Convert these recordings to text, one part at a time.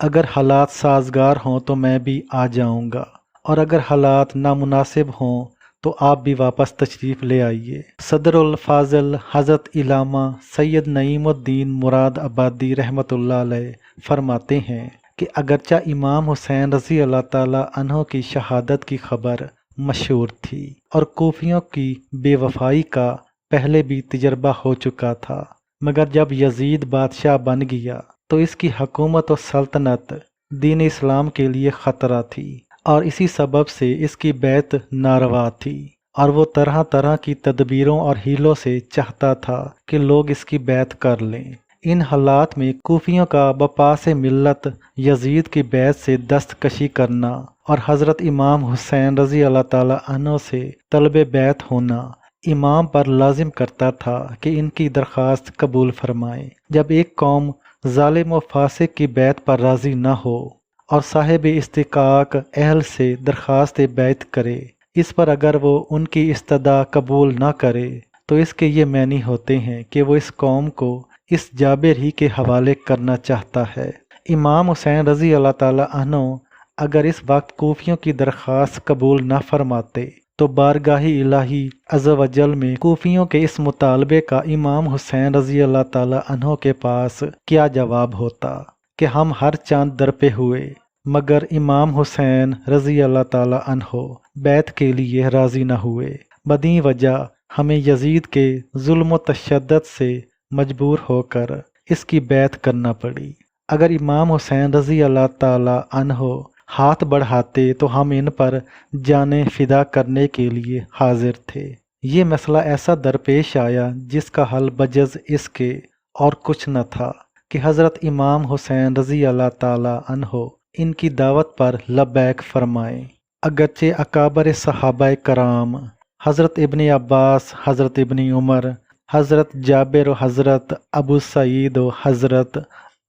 اگر حالات سازگار ہوں تو میں بھی آ جاؤں گا، اور اگر حالات نامناسب ہوں تو آپ بھی واپس تشریف لے آئیے۔ صدر الفاضل حضرت علامہ سید نعیم الدین مراد آبادی رحمۃ اللہ علیہ فرماتے ہیں کہ اگرچہ امام حسین رضی اللہ تعالیٰ عنہ کی شہادت کی خبر مشہور تھی اور کوفیوں کی بے وفائی کا پہلے بھی تجربہ ہو چکا تھا، مگر جب یزید بادشاہ بن گیا تو اس کی حکومت و سلطنت دین اسلام کے لیے خطرہ تھی، اور اسی سبب سے اس کی بیعت ناروا تھی، اور وہ طرح طرح کی تدبیروں اور ہیلوں سے چاہتا تھا کہ لوگ اس کی بیعت کر لیں۔ ان حالات میں کوفیوں کا بپاس ملت یزید کی بیعت سے دستکشی کرنا اور حضرت امام حسین رضی اللہ تعالیٰ عنہ سے طلب بیعت ہونا امام پر لازم کرتا تھا کہ ان کی درخواست قبول فرمائیں۔ جب ایک قوم ظالم و فاسق کی بیعت پر راضی نہ ہو اور صاحب استحقاق اہل سے درخواست بیعت کرے، اس پر اگر وہ ان کی استدعا قبول نہ کرے تو اس کے یہ معنی ہوتے ہیں کہ وہ اس قوم کو اس جابر ہی کے حوالے کرنا چاہتا ہے۔ امام حسین رضی اللہ تعالیٰ عنہ اگر اس وقت کوفیوں کی درخواست قبول نہ فرماتے تو بارگاہ الہی عز و جل میں کوفیوں کے اس مطالبے کا امام حسین رضی اللہ تعالیٰ عنہ کے پاس کیا جواب ہوتا کہ ہم ہر چاند در پہ ہوئے مگر امام حسین رضی اللہ تعالیٰ عنہ بیعت کے لیے راضی نہ ہوئے، بدیں وجہ ہمیں یزید کے ظلم و تشدد سے مجبور ہو کر اس کی بیعت کرنا پڑی۔ اگر امام حسین رضی اللہ تعالیٰ عنہ ہاتھ بڑھاتے تو ہم ان پر جانیں فدا کرنے کے لیے حاضر تھے۔ یہ مسئلہ ایسا درپیش آیا جس کا حل بجز اس کے اور کچھ نہ تھا کہ حضرت امام حسین رضی اللہ تعالیٰ عنہ ان کی دعوت پر لبیک فرمائیں۔ اگرچہ اکابر صحابہ کرام حضرت ابن عباس، حضرت ابن عمر، حضرت جابر و حضرت ابو سعید و حضرت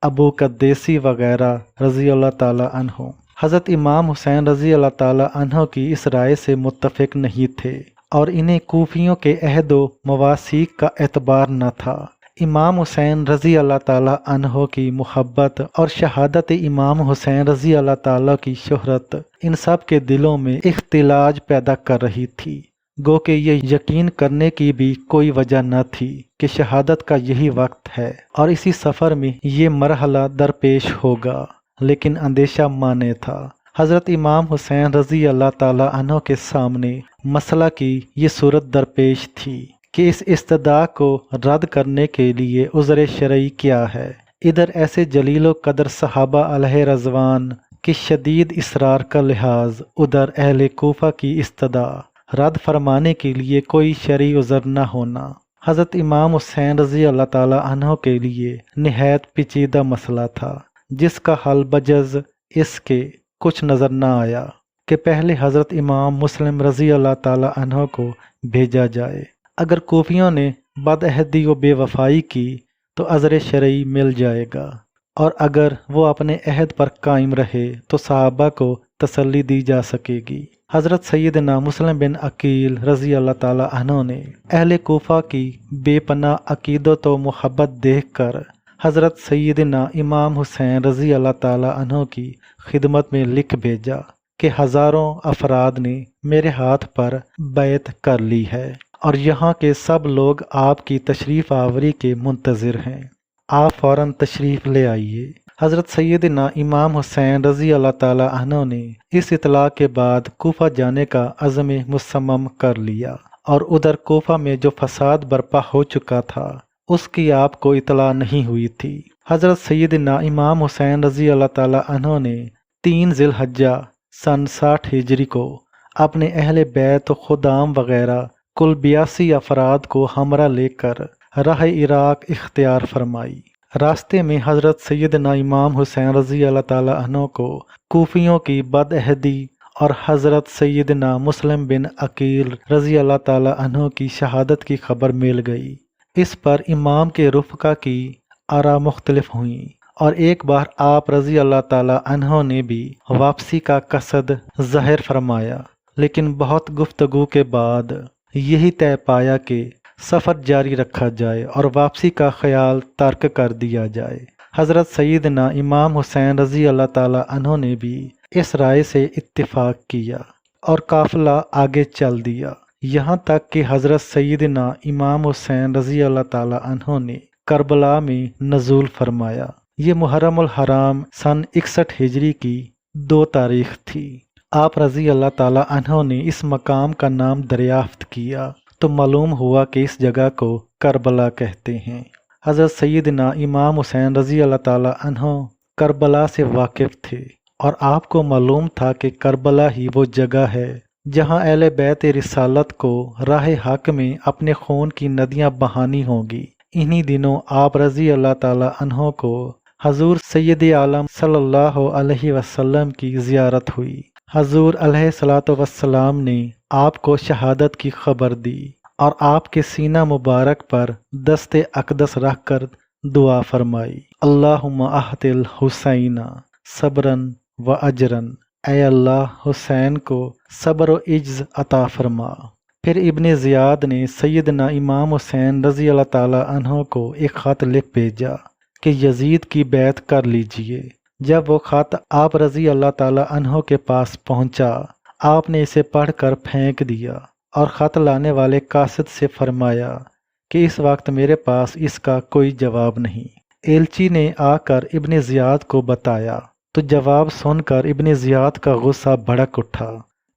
ابو قدیسی وغیرہ رضی اللہ تعالیٰ عنہ حضرت امام حسین رضی اللہ تعالیٰ عنہ کی اس رائے سے متفق نہیں تھے اور انہیں کوفیوں کے عہد و مواثیق کا اعتبار نہ تھا۔ امام حسین رضی اللہ تعالیٰ عنہ کی محبت اور شہادت امام حسین رضی اللہ تعالیٰ کی شہرت ان سب کے دلوں میں اختلاج پیدا کر رہی تھی، گو کہ یہ یقین کرنے کی بھی کوئی وجہ نہ تھی کہ شہادت کا یہی وقت ہے اور اسی سفر میں یہ مرحلہ درپیش ہوگا، لیکن اندیشہ مانے تھا۔ حضرت امام حسین رضی اللہ تعالیٰ عنہ کے سامنے مسئلہ کی یہ صورت درپیش تھی کہ اس استدعا کو رد کرنے کے لیے عذر شرعی کیا ہے۔ ادھر ایسے جلیل و قدر صحابہ علیہ رضوان کی شدید اصرار کا لحاظ، ادھر اہل کوفہ کی استدعا رد فرمانے کے لیے کوئی شرعی عذر نہ ہونا حضرت امام حسین رضی اللہ تعالیٰ عنہ کے لیے نہایت پیچیدہ مسئلہ تھا، جس کا حل بجز اس کے کچھ نظر نہ آیا کہ پہلے حضرت امام مسلم رضی اللہ تعالیٰ عنہ کو بھیجا جائے۔ اگر کوفیوں نے بدعہدی و بے وفائی کی تو عذر شرعی مل جائے گا، اور اگر وہ اپنے عہد پر قائم رہے تو صحابہ کو تسلی دی جا سکے گی۔ حضرت سیدنا مسلم بن عقیل رضی اللہ تعالیٰ عنہ نے اہل کوفہ کی بے پناہ عقیدت و محبت دیکھ کر حضرت سیدنا امام حسین رضی اللہ تعالیٰ عنہ کی خدمت میں لکھ بھیجا کہ ہزاروں افراد نے میرے ہاتھ پر بیعت کر لی ہے اور یہاں کے سب لوگ آپ کی تشریف آوری کے منتظر ہیں، آپ فوراً تشریف لے آئیے۔ حضرت سیدنا امام حسین رضی اللہ تعالیٰ عنہ نے اس اطلاع کے بعد کوفہ جانے کا عزم مصمم کر لیا، اور ادھر کوفہ میں جو فساد برپا ہو چکا تھا اس کی آپ کو اطلاع نہیں ہوئی تھی۔ حضرت سیدنا امام حسین رضی اللہ تعالیٰ عنہ نے 3 ذی الحجہ سن 60 ہجری کو اپنے اہل بیت و خدام وغیرہ کل 82 افراد کو ہمراہ لے کر راہ عراق اختیار فرمائی۔ راستے میں حضرت سیدنا امام حسین رضی اللہ تعالیٰ عنہ کو کوفیوں کی بدعہدی اور حضرت سیدنا مسلم بن عقیل رضی اللہ تعالیٰ عنہ کی شہادت کی خبر مل گئی۔ اس پر امام کے رفقا کی آراء مختلف ہوئیں، اور ایک بار آپ رضی اللہ تعالیٰ عنہ نے بھی واپسی کا قصد ظاہر فرمایا، لیکن بہت گفتگو کے بعد یہی طے پایا کہ سفر جاری رکھا جائے اور واپسی کا خیال ترک کر دیا جائے۔ حضرت سیدنا امام حسین رضی اللہ تعالی عنہ نے بھی اس رائے سے اتفاق کیا اور قافلہ آگے چل دیا، یہاں تک کہ حضرت سیدنا امام حسین رضی اللہ تعالی عنہ نے کربلا میں نزول فرمایا۔ یہ محرم الحرام سن 61 ہجری کی 2 تاریخ تھی۔ آپ رضی اللہ تعالی عنہ نے اس مقام کا نام دریافت کیا تو معلوم ہوا کہ اس جگہ کو کربلا کہتے ہیں۔ حضرت سیدنا امام حسین رضی اللہ تعالی عنہ کربلا سے واقف تھے اور آپ کو معلوم تھا کہ کربلا ہی وہ جگہ ہے جہاں اہل بیت رسالت کو راہ حق میں اپنے خون کی ندیاں بہانی ہوں گی۔ انہی دنوں آپ رضی اللہ تعالی عنہ کو حضور سید عالم صلی اللہ علیہ وسلم کی زیارت ہوئی۔ حضور علیہ الصلوۃ والسلام نے آپ کو شہادت کی خبر دی اور آپ کے سینہ مبارک پر دست اقدس رکھ کر دعا فرمائی، اللہم احت الحسین صبرن و اجرن، اے اللہ حسین کو صبر و عجز عطا فرما۔ پھر ابن زیاد نے سیدنا امام حسین رضی اللہ تعالی عنہ کو ایک خط لکھ بھیجا کہ یزید کی بیعت کر لیجئے۔ جب وہ خط آپ رضی اللہ تعالی عنہ کے پاس پہنچا، آپ نے اسے پڑھ کر پھینک دیا اور خط لانے والے قاصد سے فرمایا کہ اس وقت میرے پاس اس کا کوئی جواب نہیں۔ ایلچی نے آ کر ابن زیاد کو بتایا تو جواب سن کر ابن زیاد کا غصہ بھڑک اٹھا۔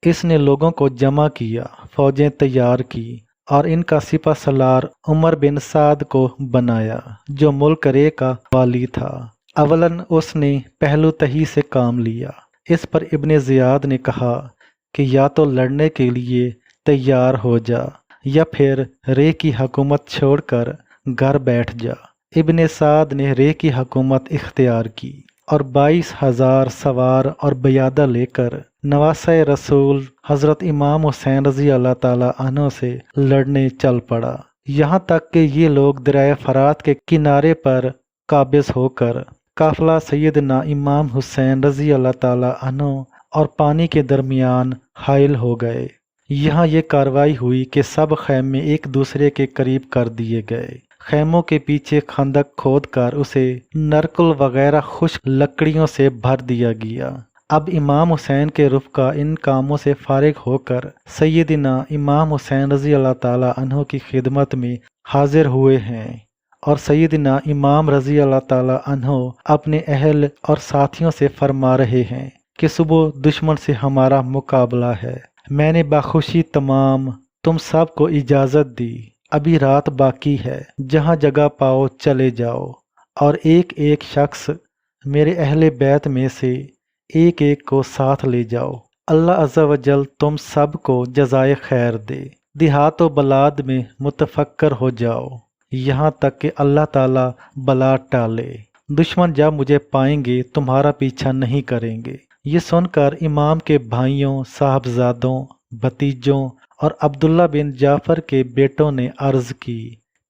اس نے لوگوں کو جمع کیا، فوجیں تیار کی اور ان کا سپہ سالار عمر بن سعد کو بنایا جو ملک رے کا والی تھا۔ اولاً اس نے پہلو تہی سے کام لیا۔ اس پر ابن زیاد نے کہا کہ یا تو لڑنے کے لیے تیار ہو جا یا پھر رے کی حکومت چھوڑ کر گھر بیٹھ جا۔ ابن سعد نے رے کی حکومت اختیار کی اور 22,000 سوار اور بیادہ لے کر نواسہ رسول حضرت امام حسین رضی اللہ تعالی عنہ سے لڑنے چل پڑا، یہاں تک کہ یہ لوگ دریائے فرات کے کنارے پر قابض ہو کر قافلہ سیدنا امام حسین رضی اللہ تعالی عنہ اور پانی کے درمیان حائل ہو گئے۔ یہاں یہ کاروائی ہوئی کہ سب خیمے ایک دوسرے کے قریب کر دیے گئے۔ خیموں کے پیچھے خندق کھود کر اسے نرکل وغیرہ خشک لکڑیوں سے بھر دیا گیا۔ اب امام حسین کے رفقا ان کاموں سے فارغ ہو کر سیدنا امام حسین رضی اللہ تعالی عنہ کی خدمت میں حاضر ہوئے ہیں، اور سیدنا امام رضی اللہ تعالی عنہ اپنے اہل اور ساتھیوں سے فرما رہے ہیں کہ صبح دشمن سے ہمارا مقابلہ ہے۔ میں نے بخوشی تمام تم سب کو اجازت دی، ابھی رات باقی ہے، جہاں جگہ پاؤ چلے جاؤ اور ایک ایک شخص میرے اہل بیت میں سے ایک ایک کو ساتھ لے جاؤ۔ اللہ عز و جل تم سب کو جزائے خیر دے۔ دیہات و بلاد میں متفکر ہو جاؤ یہاں تک کہ اللہ تعالیٰ بلا ٹالے۔ دشمن جب مجھے پائیں گے تمہارا پیچھا نہیں کریں گے۔ یہ سن کر امام کے بھائیوں، صاحبزادوں، بھتیجوں اور عبداللہ بن جعفر کے بیٹوں نے عرض کی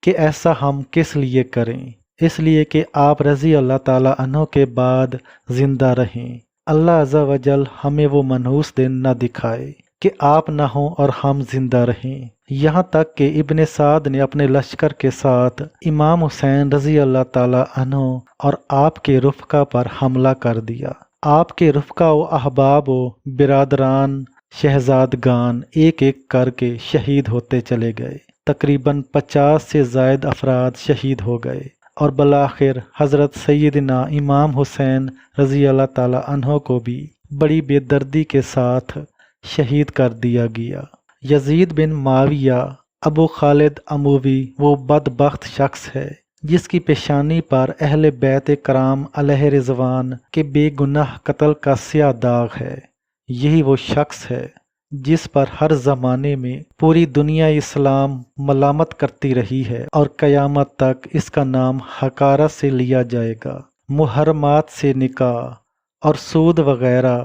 کہ ایسا ہم کس لیے کریں؟ اس لیے کہ آپ رضی اللہ تعالی عنہ کے بعد زندہ رہیں۔ اللہ عز و جل ہمیں وہ منحوس دن نہ دکھائے کہ آپ نہ ہوں اور ہم زندہ رہیں۔ یہاں تک کہ ابن سعد نے اپنے لشکر کے ساتھ امام حسین رضی اللہ تعالی عنہ اور آپ کے رفقا پر حملہ کر دیا۔ آپ کے رفقا و احباب و برادران شہزادگان ایک ایک کر کے شہید ہوتے چلے گئے۔ تقریباً 50 سے زائد افراد شہید ہو گئے اور بالآخر حضرت سیدنا امام حسین رضی اللہ تعالی عنہ کو بھی بڑی بے دردی کے ساتھ شہید کر دیا گیا۔ یزید بن معاویہ ابو خالد اموی وہ بدبخت شخص ہے جس کی پیشانی پر اہل بیت کرام علیہ رضوان کے بے گناہ قتل کا سیاہ داغ ہے۔ یہی وہ شخص ہے جس پر ہر زمانے میں پوری دنیا اسلام ملامت کرتی رہی ہے اور قیامت تک اس کا نام حقارت سے لیا جائے گا۔ محرمات سے نکاح اور سود وغیرہ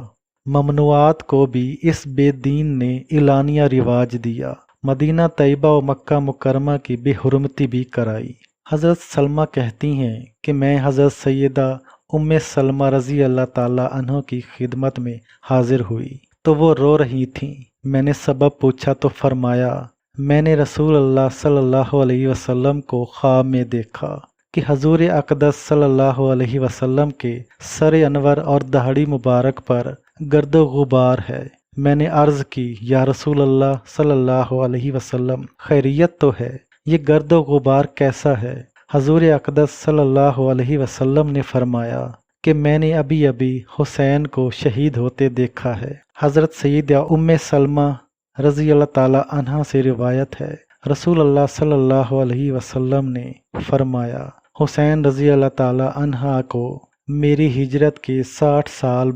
ممنوعات کو بھی اس بے دین نے اعلانیہ رواج دیا۔ مدینہ طیبہ و مکہ مکرمہ کی بے حرمتی بھی کرائی۔ حضرت سلمہ کہتی ہیں کہ میں حضرت سیدہ ام سلمہ رضی اللہ تعالی عنہ کی خدمت میں حاضر ہوئی تو وہ رو رہی تھیں۔ میں نے سبب پوچھا تو فرمایا میں نے رسول اللہ صلی اللہ علیہ وسلم کو خواب میں دیکھا کہ حضور اقدس صلی اللہ علیہ وسلم کے سر انور اور داڑھی مبارک پر گرد و غبار ہے۔ میں نے عرض کی یا رسول اللہ صلی اللہ علیہ وسلم خیریت تو ہے، یہ گرد و غبار کیسا ہے؟ حضور اقدس صلی اللہ علیہ وسلم نے فرمایا کہ میں نے ابھی ابھی حسین کو شہید ہوتے دیکھا ہے۔ حضرت سیدہ ام سلمہ رضی اللہ تعالی عنہا سے روایت ہے، رسول اللہ صلی اللہ علیہ وسلم نے فرمایا حسین رضی اللہ تعالی عنہ کو میری ہجرت کے 60 سال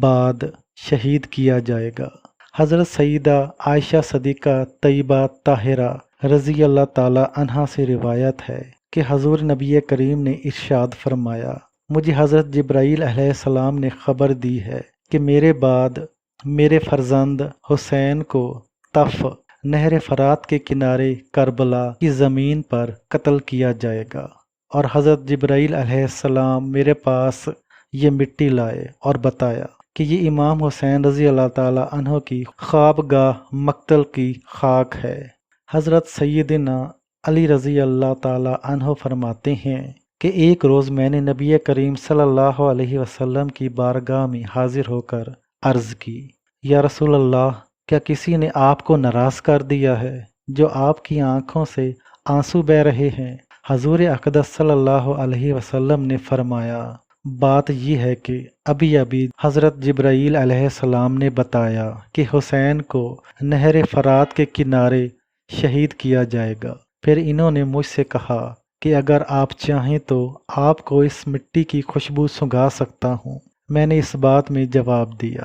بعد شہید کیا جائے گا۔ حضرت سیدہ عائشہ صدیقہ طیبہ طاہرہ رضی اللہ تعالی عنہا سے روایت ہے کہ حضور نبی کریم نے ارشاد فرمایا مجھے حضرت جبرائیل علیہ السلام نے خبر دی ہے کہ میرے بعد میرے فرزند حسین کو طف نہر فرات کے کنارے کربلا کی زمین پر قتل کیا جائے گا، اور حضرت جبرائیل علیہ السلام میرے پاس یہ مٹی لائے اور بتایا کہ یہ امام حسین رضی اللہ تعالی عنہ کی خوابگاہ مقتل کی خاک ہے۔ حضرت سیدنا علی رضی اللہ تعالی عنہ فرماتے ہیں کہ ایک روز میں نے نبی کریم صلی اللہ علیہ وسلم کی بارگاہ میں حاضر ہو کر عرض کی یا رسول اللہ، کیا کسی نے آپ کو ناراض کر دیا ہے جو آپ کی آنکھوں سے آنسو بہہ رہے ہیں؟ حضور اقدس صلی اللہ علیہ وسلم نے فرمایا بات یہ ہے کہ ابھی ابھی حضرت جبرائیل علیہ السلام نے بتایا کہ حسین کو نہر فرات کے کنارے شہید کیا جائے گا۔ پھر انہوں نے مجھ سے کہا کہ اگر آپ چاہیں تو آپ کو اس مٹی کی خوشبو سنگھا سکتا ہوں۔ میں نے اس بات میں جواب دیا۔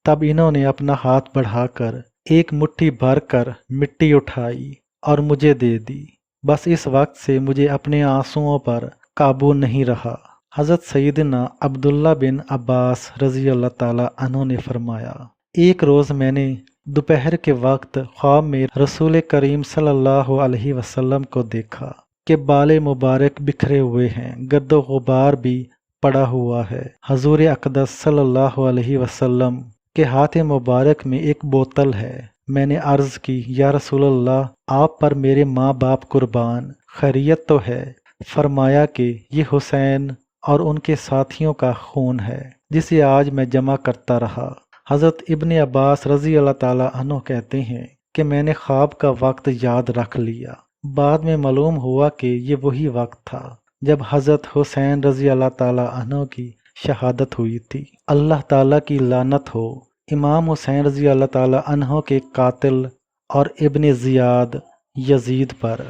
تب انہوں نے اپنا ہاتھ بڑھا کر ایک مٹھی بھر کر مٹی اٹھائی اور مجھے دے دی۔ بس اس وقت سے مجھے اپنے آنسوؤں پر قابو نہیں رہا۔ حضرت سیدنا عبداللہ بن عباس رضی اللہ تعالی عنہ نے فرمایا ایک روز میں نے دوپہر کے وقت خواب میں رسول کریم صلی اللہ علیہ وسلم کو دیکھا کہ بال مبارک بکھرے ہوئے ہیں، گرد و غبار بھی پڑا ہوا ہے۔ حضور اقدس صلی اللہ علیہ وسلم کے ہاتھ مبارک میں ایک بوتل ہے۔ میں نے عرض کی یا رسول اللہ، آپ پر میرے ماں باپ قربان، خیریت تو ہے؟ فرمایا کہ یہ حسین اور ان کے ساتھیوں کا خون ہے جسے آج میں جمع کرتا رہا۔ حضرت ابن عباس رضی اللہ تعالی عنہ کہتے ہیں کہ میں نے خواب کا وقت یاد رکھ لیا۔ بعد میں معلوم ہوا کہ یہ وہی وقت تھا جب حضرت حسین رضی اللہ تعالی عنہ کی شہادت ہوئی تھی۔ اللہ تعالیٰ کی لعنت ہو امام حسین رضی اللہ تعالی عنہ کے قاتل اور ابن زیاد یزید پر۔